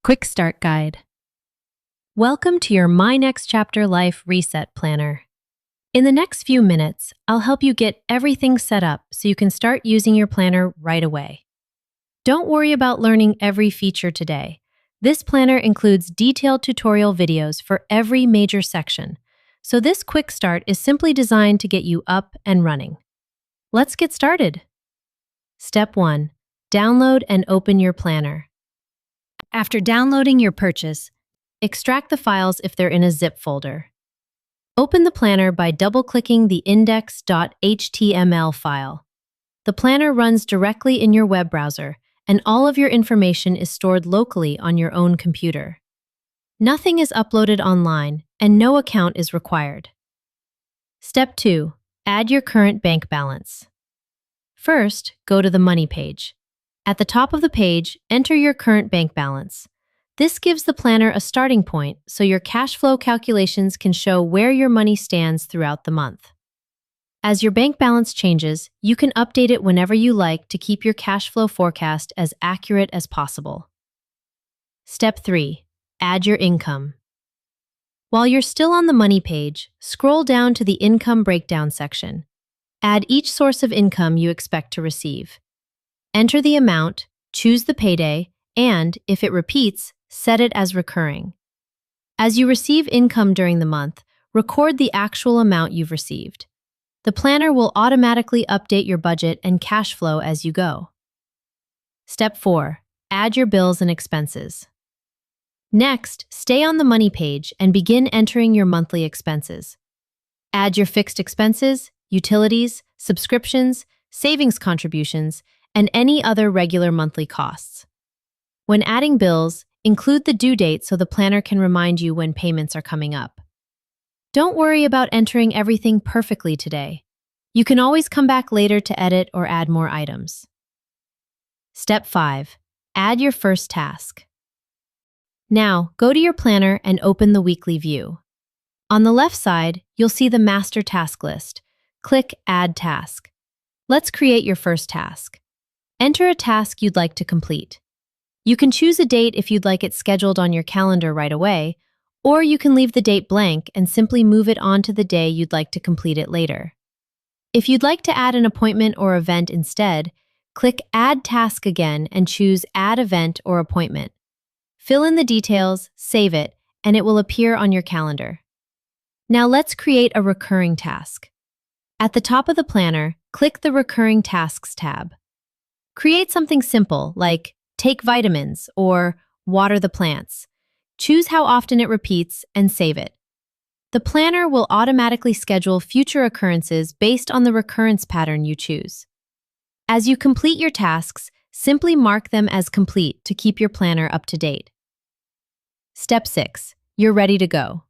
Quick Start Guide. Welcome to your My Next Chapter Life Reset Planner. In the next few minutes, I'll help you get everything set up so you can start using your planner right away. Don't worry about learning every feature today. This planner includes detailed tutorial videos for every major section, so this quick start is simply designed to get you up and running. Let's get started. Step 1. Download and open your planner. After downloading your purchase, extract the files if they're in a zip folder. Open the planner by double-clicking the index.html file. The planner runs directly in your web browser, and all of your information is stored locally on your own computer. Nothing is uploaded online, and no account is required. Step 2. Add your current bank balance. First, go to the Money page. At the top of the page, enter your current bank balance. This gives the planner a starting point so your cash flow calculations can show where your money stands throughout the month. As your bank balance changes, you can update it whenever you like to keep your cash flow forecast as accurate as possible. Step 3. Add your income. While you're still on the Money page, scroll down to the Income Breakdown section. Add each source of income you expect to receive. Enter the amount, choose the payday, and, if it repeats, set it as recurring. As you receive income during the month, record the actual amount you've received. The planner will automatically update your budget and cash flow as you go. Step 4. Add your bills and expenses. Next, stay on the Money page and begin entering your monthly expenses. Add your fixed expenses, utilities, subscriptions, savings contributions, and any other regular monthly costs. When adding bills, include the due date so the planner can remind you when payments are coming up. Don't worry about entering everything perfectly today. You can always come back later to edit or add more items. Step 5. Add your first task. Now, go to your planner and open the weekly view. On the left side, you'll see the master task list. Click Add Task. Let's create your first task. Enter a task you'd like to complete. You can choose a date if you'd like it scheduled on your calendar right away, or you can leave the date blank and simply move it on to the day you'd like to complete it later. If you'd like to add an appointment or event instead, click Add Task again and choose Add Event or Appointment. Fill in the details, save it, and it will appear on your calendar. Now let's create a recurring task. At the top of the planner, click the Recurring Tasks tab. Create something simple like take vitamins or water the plants. Choose how often it repeats and save it. The planner will automatically schedule future occurrences based on the recurrence pattern you choose. As you complete your tasks, simply mark them as complete to keep your planner up to date. Step 6. You're ready to go.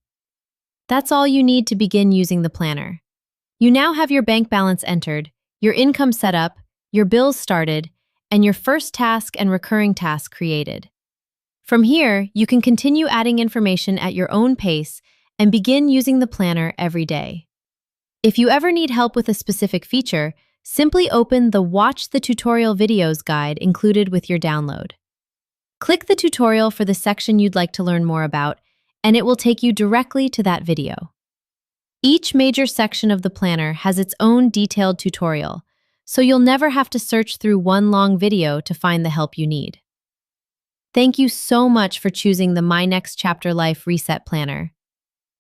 That's all you need to begin using the planner. You now have your bank balance entered, your income set up, your bills started, and your first task and recurring task created. From here, you can continue adding information at your own pace and begin using the planner every day. If you ever need help with a specific feature, simply open the Watch the Tutorial Videos guide included with your download. Click the tutorial for the section you'd like to learn more about, and it will take you directly to that video. Each major section of the planner has its own detailed tutorial, so you'll never have to search through one long video to find the help you need. Thank you so much for choosing the My Next Chapter Life Reset Planner.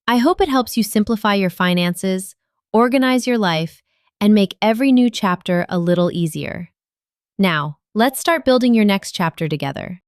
I hope it helps you simplify your finances, organize your life, and make every new chapter a little easier. Now, let's start building your next chapter together.